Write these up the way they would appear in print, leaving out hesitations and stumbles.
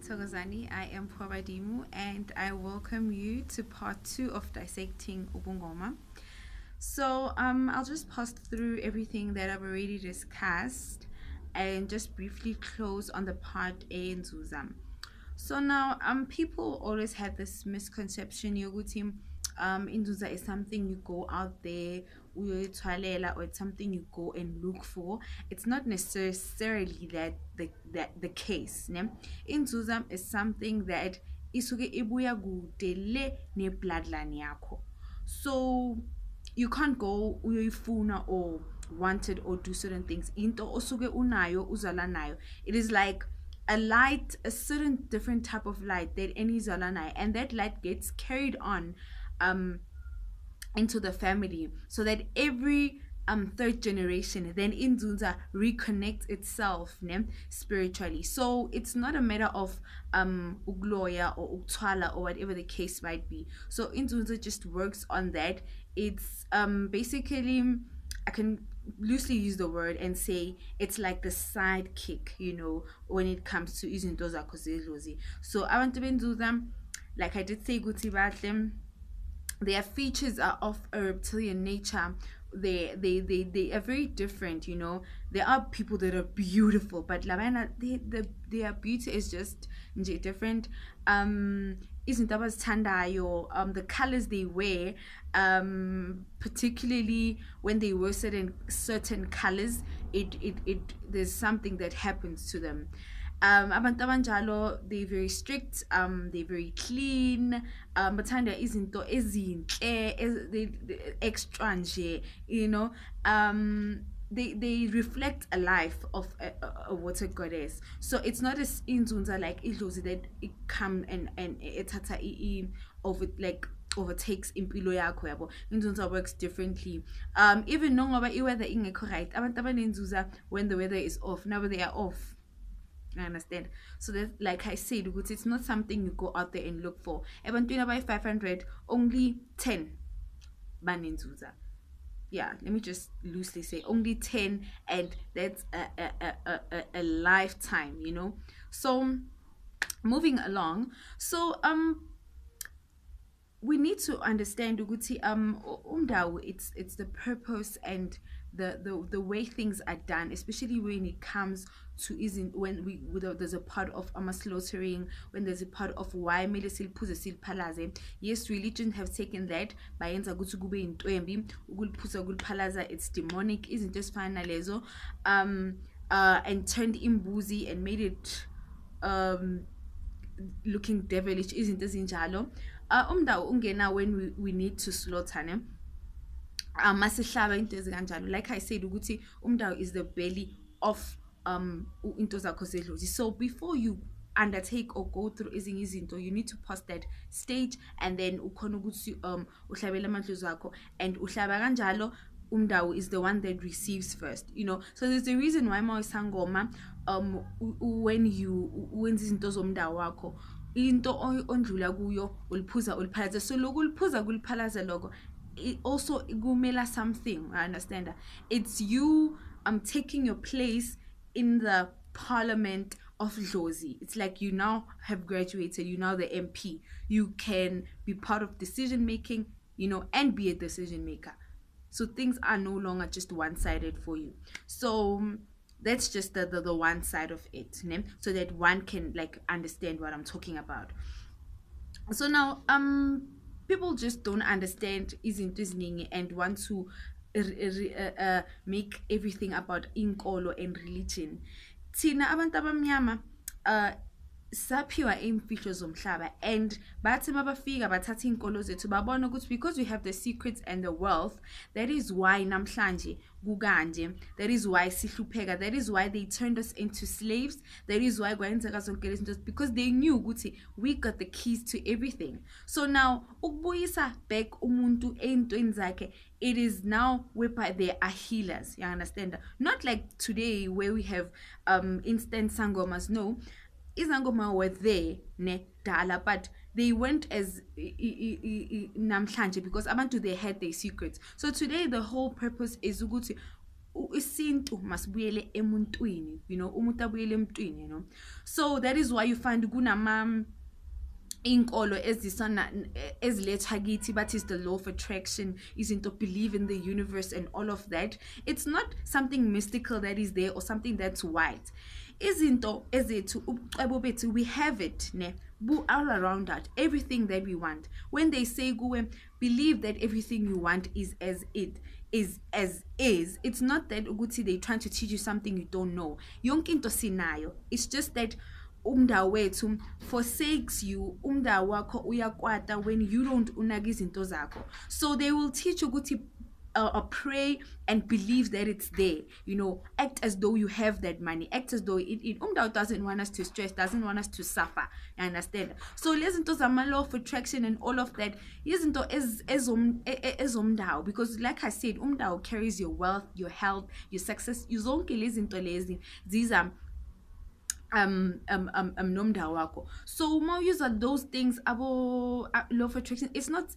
Thokozani. I am Probadimu and I welcome you to part 2 of dissecting Ubungoma. So I'll just pass through everything that I've already discussed and just briefly close on the part A in Zuzam. So now people always have this misconception yoguti Induza is something you go out there or it's something you go and look for. It's not necessarily the case. Ne? Induza is something that isuke ibuya kude ne bloodline yakho. So you can't go uyoyifuna or wanted or do certain things. Into osuke unayo uzala nayo. It is like a light, a certain different type of light that any zalana, and that light gets carried on into the family, so that every third generation then in Zunza reconnects itself spiritually. So it's not a matter of ugloya or uktwala or whatever the case might be. So in Zunza just works on that. It's basically, I can loosely use the word and say it's like the sidekick, when it comes to using those akozelozi. So I want to do them, like I did say, guti about them. Their features are of a reptilian nature. They are very different. There are people that are beautiful, but Lavana, their beauty is just different. Isn't that tandayo? The colors they wear, particularly when they wear certain colors, it there's something that happens to them. Abantu abanjalo, they're very strict, they're very clean, bathanda izinto ezinhle, they extra nje, they reflect a life of a water goddess. So it's not as inzunza like idlozi that it come and etata over like overtakes impilo yakho yabo. Inzunza works differently. Even nongoba iweather ingekho right, abantu abanenzuza when the weather is off, now they are off. I understand. So that, like I said, it's not something you go out there and look for. Even by 500, only 10 baninzuza. Yeah, let me just loosely say only 10, and that's a lifetime, So moving along, so we need to understand ukuthi umdawu, it's the purpose and the way things are done, especially when it comes to there's a part of slaughtering, when there's a part of why palaze. Yes, religion have taken that by it's demonic, isn't just finalezo and turned imbuzi and made it looking devilish, isn't this injalo? Umdawu ungena when we need to slaughter ne. Like I said, ukuthi umdawu is the belly of into zakho zedlozi. So before you undertake or go through izinto, you need to pass that stage, and then ukhona ukuthi uhlabela amandla zakho, and uhlaba kanjalo umdawu is the one that receives first, So there's a reason why mawusangoma when you wenza izinto zomdawu wakho, into ondlula kuyo uliphuza uliphalaza. So lokho uliphuza kuliphalaza lokho, it also gumela something. I understand that it's you taking your place in the parliament of Dlozi. It's like you now have graduated, you now the MP, you can be part of decision making, and be a decision maker. So things are no longer just one-sided for you. So that's just the one side of it, so that one can like understand what I'm talking about. So now people just don't understand isn't listening and want to make everything about inkolo and religion. Tina abantu abamnyama saphiwa imfihlo zomhlaba, and bathi mabafika bathatha inkolo zethu babona ukuthi because we have the secrets and the wealth, that is why namhlanje kukanje, that is why sihlupheka, that is why they turned us into slaves, that is why kwenzeka zonke lezi zinto, because they knew ukuthi we got the keys to everything. So now ukubuyisa back umuntu entweni zakhe, it is now whereby they are healers. You understand? Not like today where we have instant sangomas. No, izangoma were there ne dala, but they went as namhlanje because abantu, they had their secrets. So today the whole purpose is ukuthi isintu masibuyele emuntwini, you know, umuntu abuyele emntwini, you know. So that is why you find kunama inkolo ezisana eziletha kithi, but is the law of attraction, isn't to believe in the universe and all of that. It's not something mystical that is there or something that's white. Izinto ezethu ubucebo bethu, we have it ne all around that, everything that we want. When they say kuwe believe that everything you want is as it is, as is, it's not that ukuthi they trying to teach you something you don't know. Yonke into sinayo, it's just that umndawo wethu forsakes you, umndawo wakho uyakwata when you don't unaka izinto zakho. So they will teach you ukuthi pray and believe that it's there, you know, act as though you have that money, act as though it umndawo doesn't want us to stress, doesn't want us to suffer, you understand? So lezinto zama law of attraction and all of that izinto ezomndawo, because like I said, umndawo carries your wealth, your health, your success, zonke lezinto lezi ziza nomndawo wakho. So uma user those things abo law of attraction, it's not,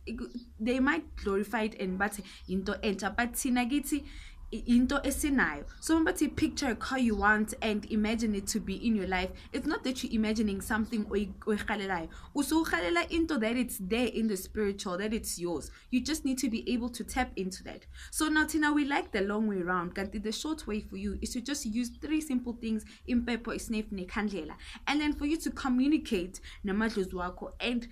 they might glorify it and but into enter, but thina kithi into esinayo. So but you picture a car you want and imagine it to be in your life. It's not that you're imagining something usuhalela into that it's there in the spiritual, that it's yours. You just need to be able to tap into that. So now Tina, we like the long way around. The short way for you is to just use 3 simple things in paper, and then for you to communicate namadlozi wako and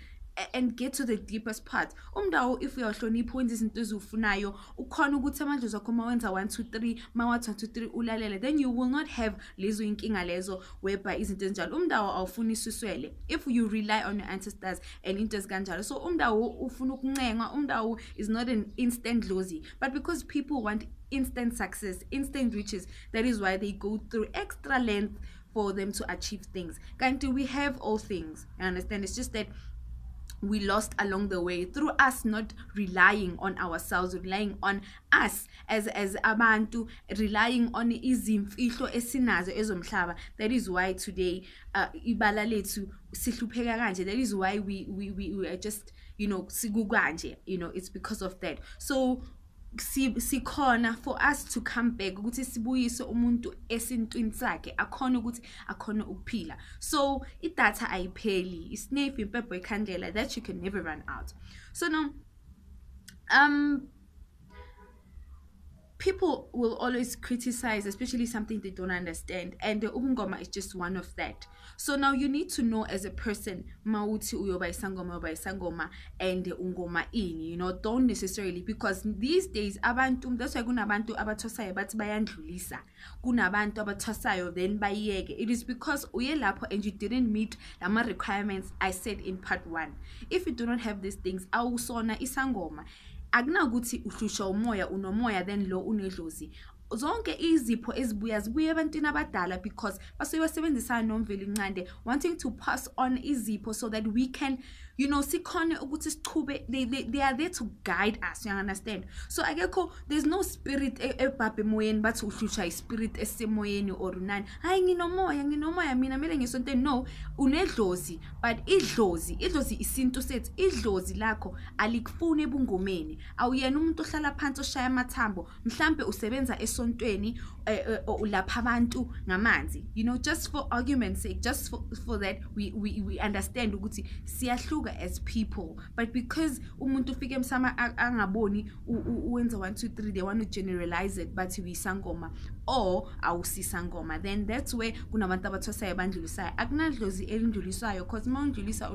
get to the deepest part. Umndawo if uyahlonipha wenza izinto ezifunayo, ukhona ukuthi amadlozi akho mawenza 1 2 3 mawa 1 2 3 ulalele, then you will not have lezo inkinga lezo whereby izinto ezinjalo. Umndawo awufuni isuswele if you rely on your ancestors and into kanjalo. So umndawo ufuna ukuncenga, umndawo is not an instant dlozi, but because people want instant success, instant riches, that is why they go through extra length for them to achieve things. Kanti we have all things, you understand? It's just that we lost along the way through us not relying on ourselves, relying on us as abantu, relying on izimfihlo esinazo ezomhlaba. That is why today ibala lethu sihlupheka kanje. That is why we are just, you know, siguganje, you know, it's because of that. So sikhona for us to come back ukuthi sibuyise umuntu esintwini sakhe, akhona ukuthi akhona ukuphila. So idatha ayipheli, isniff impepho ekhandlela, that you can never run out. So now people will always criticize, especially something they don't understand, and the ubungoma is just one of that. So now you need to know as a person, mauti uyoba isangoma and ungoma ini, you know, don't necessarily, because these days abantu, that's why kunabantu abathosayo bathi bayandlulisa, kunabantu abathosayo then bayeke. It is because uye lapho and you didn't meet lama requirements I said in part 1. If you do not have these things, awusona isangoma. Akunakuthi uhlusha umoya unomoya then lo unedlozi. Zonke izipho ezibuya zibuye ebantwini abadala because basuke basebenzisana nomveli Ncande wanting to pass on izipho so that we can, you know, sikhona ukuthi sichube. They are there to guide us, you understand? So akekho, there's no spirit ebhabhe emoyeni bathi uhlusha ispirit esemoyeni or nani. Hayi nginomoya mina mele ngisonteni. No, unedlozi, but idlozi isinto sethu. Idlozi lakho alikufuni ebungomeni. Awuyena umuntu ohlala phansi oshaya amathambo, mhlambe usebenza esontweni lapha abantu ngamanzi, you know, just for argument's sake, just for that we understand ukuthi siyahluka as people. But because umuntu ufike emsama angaboni uwenza 1 2 3, they want to generalize it but we sangoma or awusisangoma, then that's where kunabantu abathosayo bandlulisayo. Akunadlozi elindlulisayo because mawundlulisa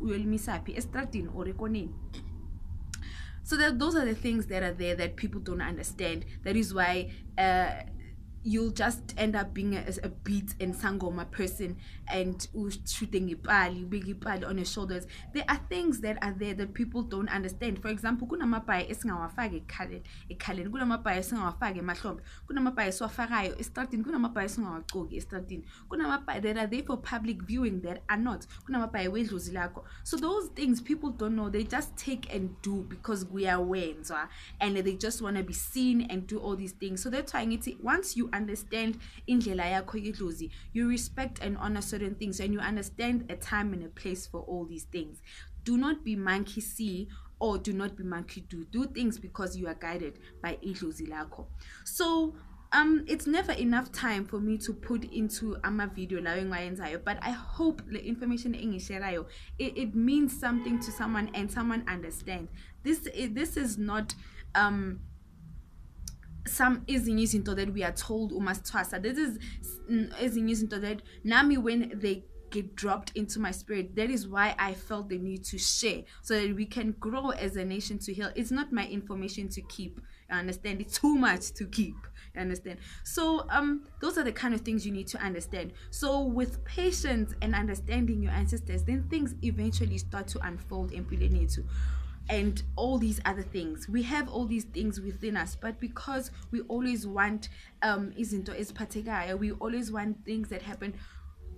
uyolimisaphi estradini or ekoneni. So those are the things that are there that people don't understand. That is why you'll just end up being a beat and sangoma person and shooting big ipali on your shoulders. There are things that are there that people don't understand. For example, kunamabhayi esingawafaki ekhaleni, kunamabhayi esingawafaki emahlombe, kunamabhayi esiwafakayo estradini, kunamabhayi esingawagcoki estradini, kunamabhayi that are there for public viewing that are not, kunamabhayi wedlozi lakho. So those things people don't know, they just take and do because we are wenza and they just want to be seen and do all these things. So that's why once you understand indlela yakho yedlozi, you respect and honor certain things and you understand a time and a place for all these things. Do not be monkey see or do not be monkey do. Do things because you are guided by idlozi lakho. So it's never enough time for me to put into video lawo engiwayenzayo, but I hope the information engisherayo it means something to someone and someone understands. This is not some ezinye izinto that we are told umasithwasa. This is ezinye izinto that nami when they get dropped into my spirit, that is why I felt the need to share, so that we can grow as a nation to heal. It's not my information to keep, you understand? It's too much to keep, you understand? So those are the kind of things you need to understand. So with patience and understanding your ancestors, then things eventually start to unfold in Pilenetu. And all these other things, we have all these things within us, but because we always want we always want things that happen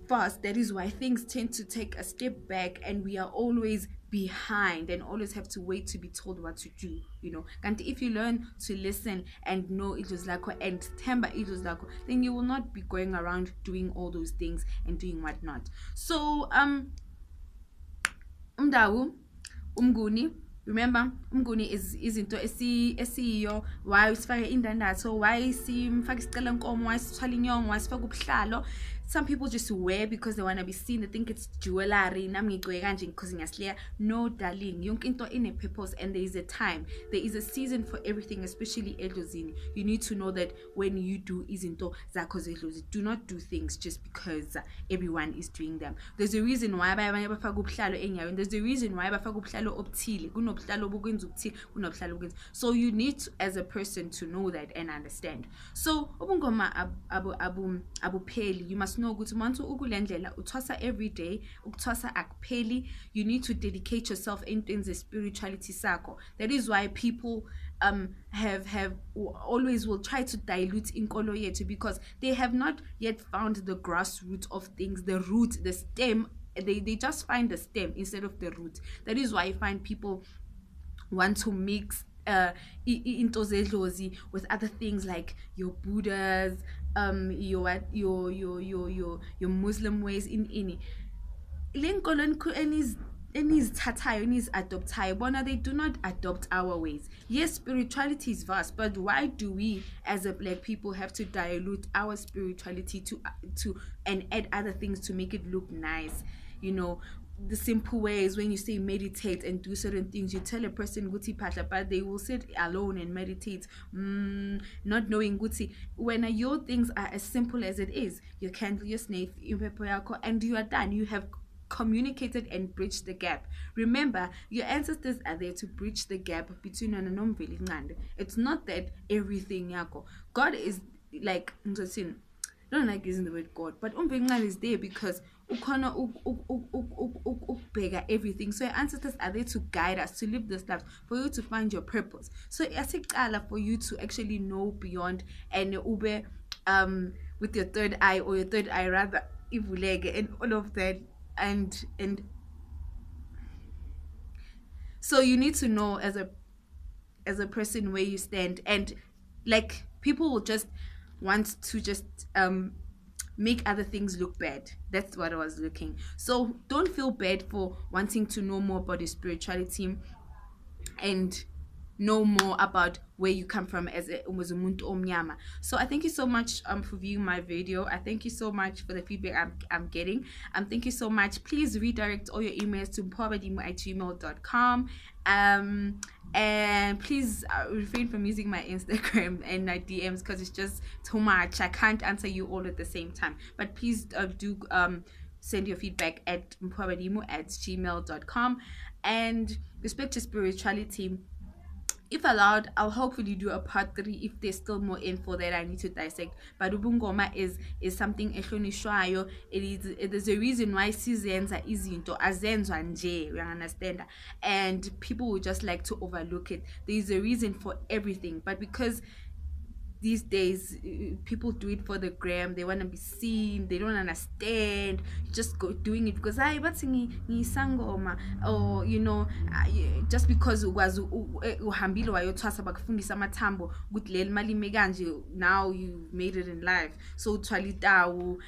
fast, that is why things tend to take a step back, and we are always behind and always have to wait to be told what to do, you know. And if you learn to listen and know it was like and temper it was like, then you will not be going around doing all those things and doing whatnot. So umdawu umnguni, remember umnguni is izinto esiyo, why sifake indandatho, why simfaka isicelo nkomo, why sithwala inyongo, why sifaka ubuhlalo. Some people just wear because they want to be seen, they think it's jewelry. No, darling, yonke into in a purpose, and there is a time, there is a season for everything, especially edlozini. You need to know that when you do izinto zakho zedlozi, do not do things just because everyone is doing them. There's a reason why abanye bafaka ubuhlalo enyaweni. There's a reason why bafaka ubuhlalo obuthile. Kunobuhlalo obukwenza ubuthile, kunobuhlalo obukwenza. So you need to, as a person, to know that and understand. So ubungoma abupheli, you must know ukuthi umuntu ukulendlela uthwasa every day, ukuthwasa akupheli. You need to dedicate yourself into the spirituality sakho. That is why people have always will try to dilute inkolo yethu, because they have not yet found the grassroots of things, the root, the stem. They just find the stem instead of the root. That is why you find people want to mix into zedlozi with other things like your Buddhas, your Muslim ways in any adoptayo, bona they do not adopt our ways. Yes, spirituality is vast, but why do we as a black people have to dilute our spirituality to and add other things to make it look nice? You know, the simple ways, when you say meditate and do certain things, you tell a person guti pasha, but they will sit alone and meditate, not knowing guti when your things are as simple as it is. You candle, your snake, and you are done. You have communicated and bridged the gap. Remember, your ancestors are there to bridge the gap between an and it's not that everything yako. God is like, I don't like using the word God, but is there because everything. So your ancestors are there to guide us, to live this life, for you to find your purpose. So it's for you to actually know beyond and ube with your third eye, or your third eye rather, ivulege and all of that. And so you need to know as a person where you stand. And like, people will just want to just make other things look bad. That's what I was looking. So don't feel bad for wanting to know more about your spirituality and know more about where you come from as umuntu omnyama. So I thank you so much for viewing my video. I thank you so much for the feedback I'm getting. Thank you so much. Please redirect all your emails to mpwabadimo@gmail.com. And please refrain from using my Instagram and my DMs, because it's just too much. I can't answer you all at the same time. But please do send your feedback at mpwabadimo@gmail.com. And respect to spirituality. If allowed, I'll hopefully do a part 3 if there's still more info that I need to dissect. But ubungoma is something ehlonishwayo. There's a reason why sizenza izinto azenzwa nje, you understand? And people would just like to overlook it. There's a reason for everything, but because these days people do it for the gram, they want to be seen, they don't understand, you just go doing it because but sangoma, or you know, just because uhambile wayothwasa bakufundisa amathambo ukuthi leli mali mekanje, now you made it in life, so uthwalitawu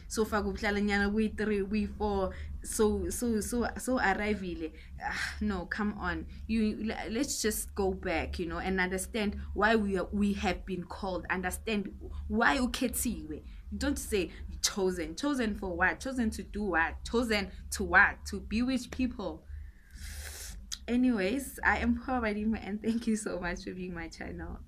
so faka ubuhlalanyana we3 we4, so arrivile. No, come on, let's just go back, you know, and understand why we have been called. Understand why ukhethiwe. You don't say chosen. Chosen for what? Chosen to do what? Chosen to what? To be with people. Anyways, I am Poor Badima, and thank you so much for being my channel.